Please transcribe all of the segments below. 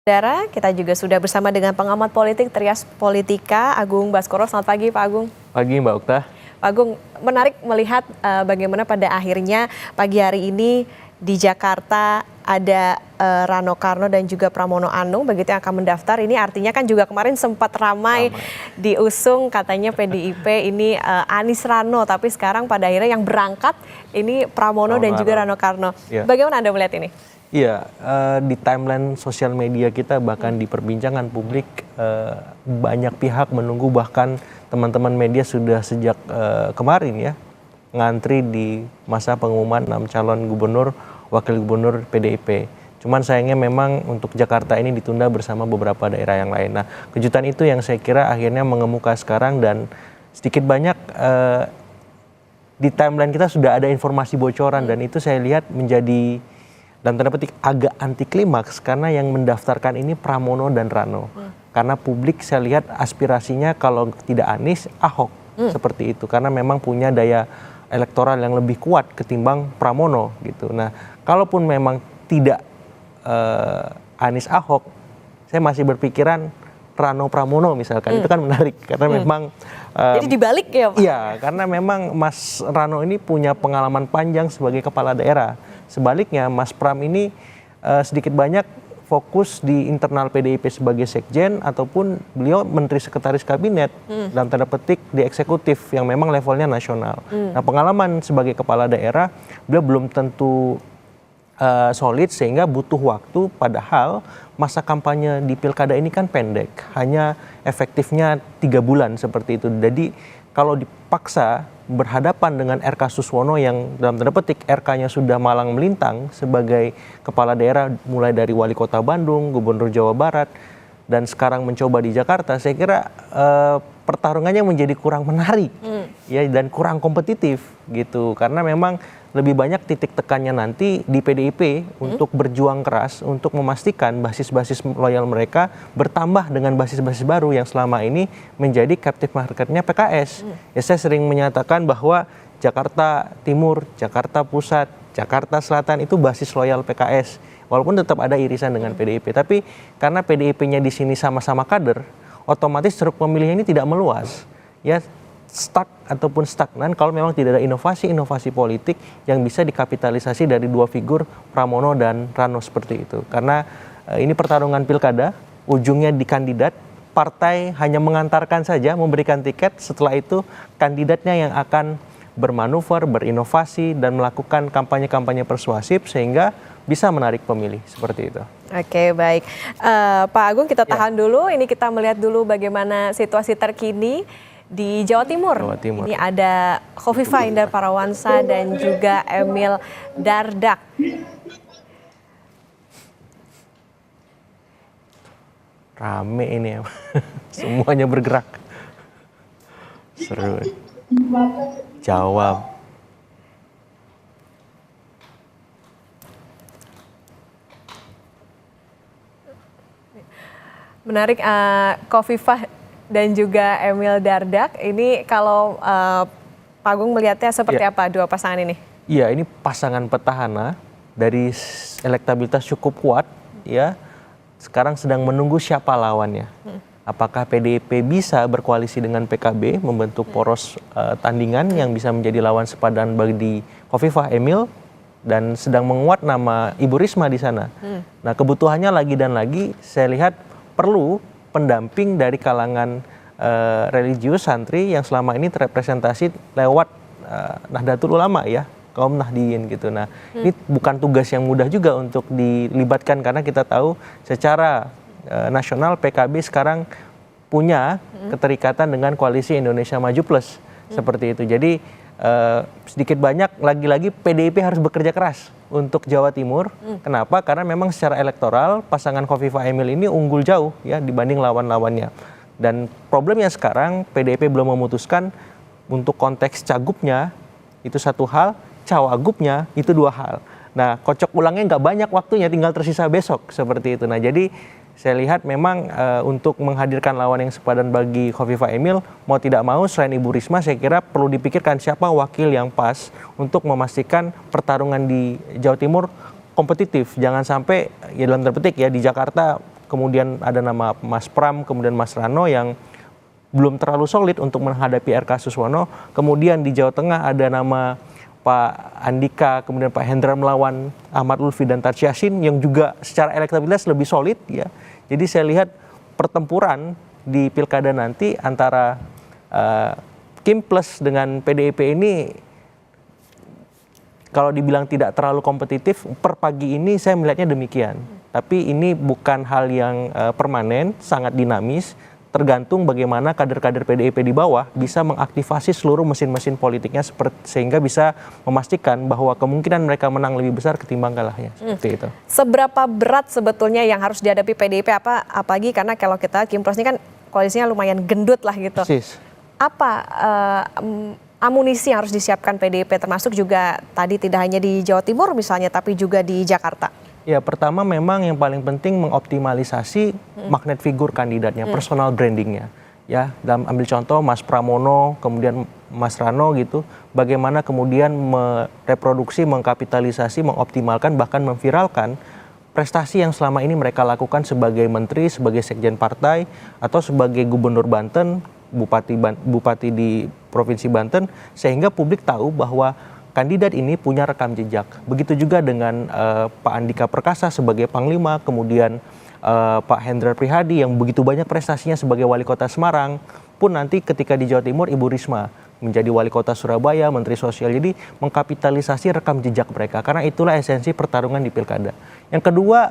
Saudara, kita juga sudah bersama dengan pengamat politik Trias Politika, Agung Baskoro. Selamat pagi, Pak Agung. Pagi, Mbak Okta. Pak Agung, menarik melihat bagaimana pada akhirnya pagi hari ini di Jakarta ada Rano Karno dan juga Pramono Anung begitu yang akan mendaftar. Ini artinya kan juga kemarin sempat ramai diusung katanya PDIP ini Anies Rano, tapi sekarang pada akhirnya yang berangkat ini Pramono dan juga Rano Karno. Ya. Bagaimana Anda melihat ini? Iya, di timeline sosial media kita bahkan di perbincangan publik banyak pihak menunggu, bahkan teman-teman media sudah sejak kemarin ya ngantri di masa pengumuman 6 calon gubernur, wakil gubernur PDIP. Cuman sayangnya memang untuk Jakarta ini ditunda bersama beberapa daerah yang lain. Nah, kejutan itu yang saya kira akhirnya mengemuka sekarang, dan sedikit banyak di timeline kita sudah ada informasi bocoran, dan itu saya lihat menjadi dalam tanda petik agak anti klimaks karena yang mendaftarkan ini Pramono dan Rano. Karena publik saya lihat aspirasinya kalau tidak Anies, Ahok seperti itu, karena memang punya daya elektoral yang lebih kuat ketimbang Pramono gitu. Nah, kalaupun memang tidak Anies Ahok, saya masih berpikiran Rano Pramono misalkan, itu kan menarik karena memang jadi dibalik ya Pak? Iya, karena memang Mas Rano ini punya pengalaman panjang sebagai kepala daerah. Sebaliknya Mas Pram ini sedikit banyak fokus di internal PDIP sebagai sekjen, ataupun beliau menteri sekretaris kabinet dalam tanda petik di eksekutif yang memang levelnya nasional. Nah, pengalaman sebagai kepala daerah beliau belum tentu solid sehingga butuh waktu, padahal masa kampanye di pilkada ini kan pendek, hanya efektifnya 3 bulan seperti itu. Jadi kalau dipaksa berhadapan dengan RK Suswono yang dalam tanda petik RK-nya sudah malang melintang sebagai kepala daerah mulai dari wali kota Bandung, gubernur Jawa Barat, dan sekarang mencoba di Jakarta, saya kira pertarungannya menjadi kurang menarik ya, dan kurang kompetitif gitu, karena memang lebih banyak titik tekannya nanti di PDIP untuk berjuang keras untuk memastikan basis-basis loyal mereka bertambah dengan basis-basis baru yang selama ini menjadi captive marketnya PKS. Ya, saya sering menyatakan bahwa Jakarta Timur, Jakarta Pusat, Jakarta Selatan itu basis loyal PKS. Walaupun tetap ada irisan dengan PDIP, tapi karena PDIP-nya di sini sama-sama kader, otomatis ceruk pemilih ini tidak meluas. Ya, stuck ataupun stagnan kalau memang tidak ada inovasi-inovasi politik yang bisa dikapitalisasi dari dua figur Pramono dan Rano seperti itu. Karena ini pertarungan pilkada, ujungnya di kandidat, partai hanya mengantarkan saja, memberikan tiket, setelah itu kandidatnya yang akan bermanuver, berinovasi, dan melakukan kampanye-kampanye persuasif sehingga bisa menarik pemilih seperti itu. Oke, baik. Pak Agung, kita tahan dulu, ini kita melihat dulu bagaimana situasi terkini di Jawa Timur. Ini ada Khofifah Indar Parawansa dan juga Emil Dardak. Rame ini ya, semuanya bergerak. Seru. Jawab. Menarik, Khofifah dan juga Emil Dardak, ini kalau Pak Agung melihatnya seperti apa dua pasangan ini? Iya, ini pasangan petahana dari elektabilitas cukup kuat ya. Sekarang sedang menunggu siapa lawannya. Apakah PDIP bisa berkoalisi dengan PKB membentuk poros tandingan yang bisa menjadi lawan sepadan bagi Khofifah Emil, dan sedang menguat nama Ibu Risma di sana. Nah, kebutuhannya lagi dan lagi saya lihat perlu pendamping dari kalangan religius santri yang selama ini terrepresentasi lewat Nahdlatul Ulama ya, kaum Nahdiyin gitu. Nah, ini bukan tugas yang mudah juga untuk dilibatkan, karena kita tahu secara nasional PKB sekarang punya keterikatan dengan koalisi Indonesia Maju Plus seperti itu. Jadi sedikit banyak lagi-lagi PDIP harus bekerja keras untuk Jawa Timur. Kenapa? Karena memang secara elektoral pasangan Khofifah Emil ini unggul jauh ya dibanding lawan-lawannya. Dan problemnya sekarang PDIP belum memutuskan untuk konteks cagupnya itu satu hal, cawagupnya itu dua hal. Nah, kocok ulangnya nggak banyak waktunya, tinggal tersisa besok seperti itu. Nah, jadi saya lihat memang untuk menghadirkan lawan yang sepadan bagi Khofifah Emil, mau tidak mau selain Ibu Risma, saya kira perlu dipikirkan siapa wakil yang pas untuk memastikan pertarungan di Jawa Timur kompetitif. Jangan sampai ya dalam tanda petik ya di Jakarta kemudian ada nama Mas Pram, kemudian Mas Rano yang belum terlalu solid untuk menghadapi RK Suswono. Kemudian di Jawa Tengah ada nama Pak Andika, kemudian Pak Hendra melawan Ahmad Lutfi dan Taj Yassin yang juga secara elektabilitas lebih solid ya. Jadi saya lihat pertempuran di pilkada nanti antara Kim Plus dengan PDIP ini kalau dibilang tidak terlalu kompetitif, per pagi ini saya melihatnya demikian. Tapi ini bukan hal yang permanen, sangat dinamis, tergantung bagaimana kader-kader PDIP di bawah bisa mengaktifasi seluruh mesin-mesin politiknya sehingga bisa memastikan bahwa kemungkinan mereka menang lebih besar ketimbang kalahnya. Seperti itu. Seberapa berat sebetulnya yang harus dihadapi PDIP apalagi karena kalau kita Kim Plus ini kan koalisinya lumayan gendut lah gitu. Persis. Apa amunisi yang harus disiapkan PDIP termasuk juga tadi tidak hanya di Jawa Timur misalnya tapi juga di Jakarta? Ya, pertama memang yang paling penting mengoptimalisasi magnet figur kandidatnya, personal brandingnya. Ya, dalam ambil contoh Mas Pramono, kemudian Mas Rano gitu, bagaimana kemudian mereproduksi, mengkapitalisasi, mengoptimalkan, bahkan memviralkan prestasi yang selama ini mereka lakukan sebagai menteri, sebagai sekjen partai, atau sebagai gubernur Banten, bupati di Provinsi Banten, sehingga publik tahu bahwa kandidat ini punya rekam jejak. Begitu juga dengan Pak Andika Perkasa sebagai Panglima, kemudian Pak Hendra Prihadi yang begitu banyak prestasinya sebagai Wali Kota Semarang, pun nanti ketika di Jawa Timur Ibu Risma menjadi Wali Kota Surabaya, Menteri Sosial. Jadi mengkapitalisasi rekam jejak mereka, karena itulah esensi pertarungan di pilkada. Yang kedua,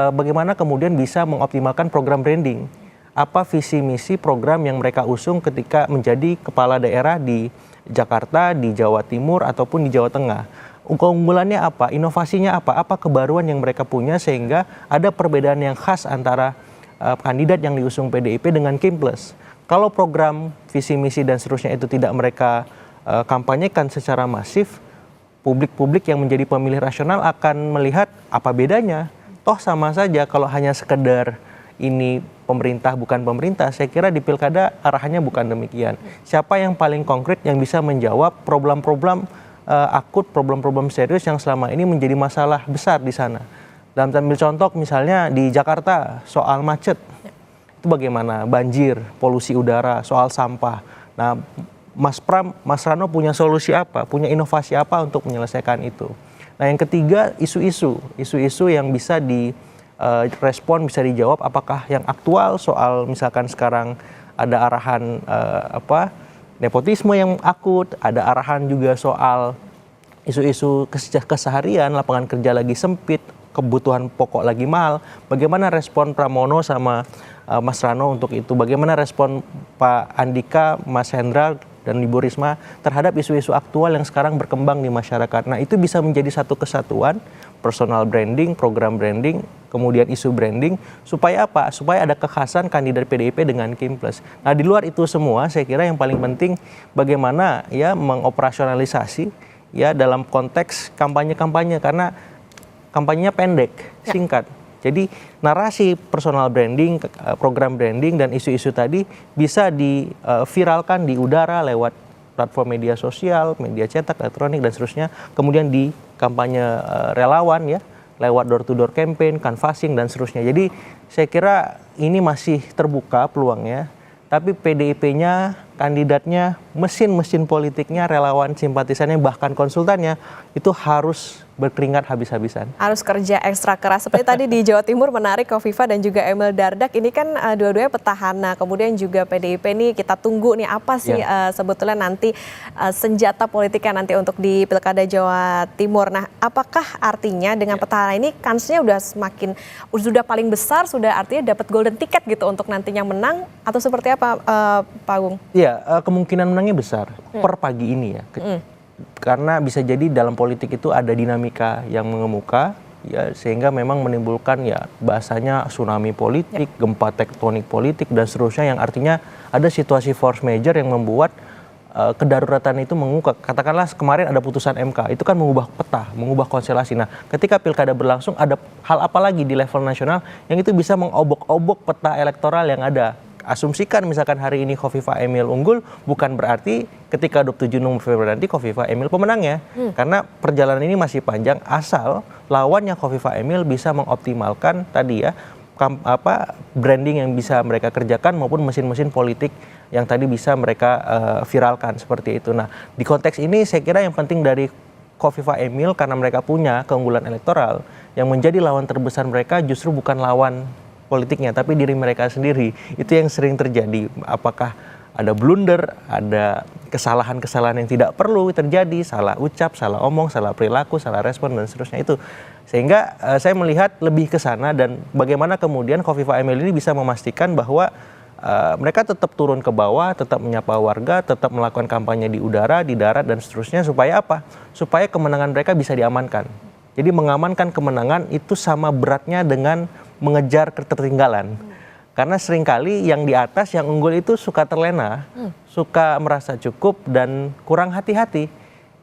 bagaimana kemudian bisa mengoptimalkan program branding. Apa visi misi program yang mereka usung ketika menjadi kepala daerah di Jakarta, di Jawa Timur, ataupun di Jawa Tengah. Keunggulannya apa? Inovasinya apa? Apa kebaruan yang mereka punya sehingga ada perbedaan yang khas antara kandidat yang diusung PDIP dengan Kim Plus. Kalau program, visi misi dan seterusnya itu tidak mereka kampanyekan secara masif, publik-publik yang menjadi pemilih rasional akan melihat apa bedanya. Toh sama saja kalau hanya sekedar ini pemerintah bukan pemerintah, saya kira di pilkada arahannya bukan demikian. Siapa yang paling konkret yang bisa menjawab problem-problem akut, problem-problem serius yang selama ini menjadi masalah besar di sana. Dalam ambil contoh misalnya di Jakarta soal macet, itu bagaimana? Banjir, polusi udara, soal sampah. Nah, Mas Pram, Mas Rano punya solusi apa? Punya inovasi apa untuk menyelesaikan itu? Nah, yang ketiga isu-isu yang bisa respon bisa dijawab, apakah yang aktual soal misalkan sekarang ada arahan nepotisme yang akut, ada arahan juga soal isu-isu keseharian, lapangan kerja lagi sempit, kebutuhan pokok lagi mahal. Bagaimana respon Pramono sama Mas Rano untuk itu? Bagaimana respon Pak Andika, Mas Hendra dan Ibu Risma terhadap isu-isu aktual yang sekarang berkembang di masyarakat? Nah, itu bisa menjadi satu kesatuan, personal branding, program branding, kemudian isu branding, supaya apa? Supaya ada kekhasan kandidat PDIP dengan Kim Plus. Nah, di luar itu semua, saya kira yang paling penting bagaimana ya mengoperasionalisasi ya dalam konteks kampanye-kampanye, karena kampanyenya pendek, singkat. Jadi narasi personal branding, program branding, dan isu-isu tadi bisa diviralkan di udara lewat platform media sosial, media cetak, elektronik, dan seterusnya. Kemudian di kampanye relawan ya, lewat door-to-door campaign, canvassing, dan seterusnya. Jadi saya kira ini masih terbuka peluangnya, tapi PDIP-nya, kandidatnya, mesin-mesin politiknya, relawan simpatisannya, bahkan konsultannya, itu harus berkeringat habis-habisan. Harus kerja ekstra keras. Seperti tadi di Jawa Timur menarik Kofifa dan juga Emil Dardak. Ini kan dua-duanya petahana. Kemudian juga PDIP nih kita tunggu nih apa sih sebetulnya nanti senjata politiknya nanti untuk di Pilkada Jawa Timur. Nah, apakah artinya dengan petahana ini kansnya sudah paling besar, sudah artinya dapat golden ticket gitu untuk nantinya menang, atau seperti apa Pak Agung? Iya, kemungkinan menangnya besar per pagi ini ya. Karena bisa jadi dalam politik itu ada dinamika yang mengemuka ya, sehingga memang menimbulkan ya bahasanya tsunami politik, gempa tektonik politik dan seterusnya, yang artinya ada situasi force major yang membuat kedaruratan itu mengemuka. Katakanlah kemarin ada putusan MK, itu kan mengubah peta, mengubah konstelasi. Nah, ketika pilkada berlangsung ada hal apa lagi di level nasional yang itu bisa mengobok-obok peta elektoral yang ada. Asumsikan misalkan hari ini Kofifa Emil unggul, bukan berarti ketika 27 November nanti Kofifa Emil pemenangnya. Karena perjalanan ini masih panjang, asal lawannya Kofifa Emil bisa mengoptimalkan tadi ya branding yang bisa mereka kerjakan maupun mesin-mesin politik yang tadi bisa mereka viralkan seperti itu. Nah, di konteks ini saya kira yang penting dari Khofifa Emil karena mereka punya keunggulan elektoral, yang menjadi lawan terbesar mereka justru bukan lawan politiknya tapi diri mereka sendiri. Itu yang sering terjadi. Apakah ada blunder, ada kesalahan-kesalahan yang tidak perlu terjadi, salah ucap, salah omong, salah perilaku, salah respon dan seterusnya itu. Sehingga saya melihat lebih ke sana dan bagaimana kemudian Khofifa Emil ini bisa memastikan bahwa mereka tetap turun ke bawah, tetap menyapa warga, tetap melakukan kampanye di udara, di darat dan seterusnya supaya apa? Supaya kemenangan mereka bisa diamankan. Jadi mengamankan kemenangan itu sama beratnya dengan mengejar ketertinggalan. Karena seringkali yang di atas, yang unggul itu suka terlena, suka merasa cukup dan kurang hati-hati.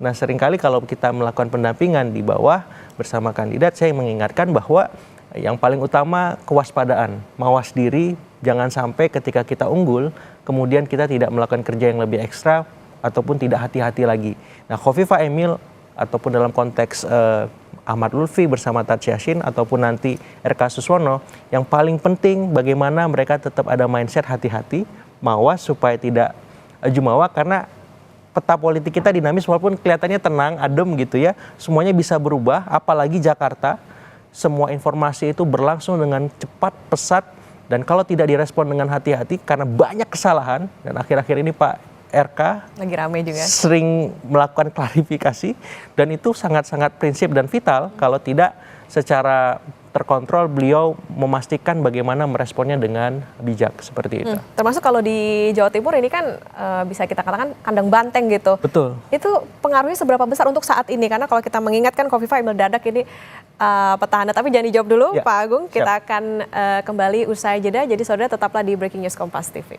Nah seringkali kalau kita melakukan pendampingan di bawah bersama kandidat, saya mengingatkan bahwa yang paling utama kewaspadaan, mawas diri, jangan sampai ketika kita unggul, kemudian kita tidak melakukan kerja yang lebih ekstra ataupun tidak hati-hati lagi. Nah Khofifa Emil ataupun dalam konteks Ahmad Lutfi bersama Taj Yassin ataupun nanti RK Suswono, yang paling penting bagaimana mereka tetap ada mindset hati-hati, mawas supaya tidak jumawa karena peta politik kita dinamis walaupun kelihatannya tenang, adem gitu ya, semuanya bisa berubah, apalagi Jakarta, semua informasi itu berlangsung dengan cepat, pesat, dan kalau tidak direspon dengan hati-hati karena banyak kesalahan, dan akhir-akhir ini Pak RK lagi rame juga sering melakukan klarifikasi dan itu sangat-sangat prinsip dan vital. Kalau tidak secara terkontrol beliau memastikan bagaimana meresponnya dengan bijak seperti itu. Termasuk kalau di Jawa Timur ini kan bisa kita katakan kandang banteng gitu. Betul. Itu pengaruhnya seberapa besar untuk saat ini? Karena kalau kita mengingatkan Khofifa Emil Dardak ini petahana, tapi jangan dijawab dulu Ya, Pak Agung. Kita siap. akan kembali usai jeda. Jadi saudara tetaplah di Breaking News Kompas TV.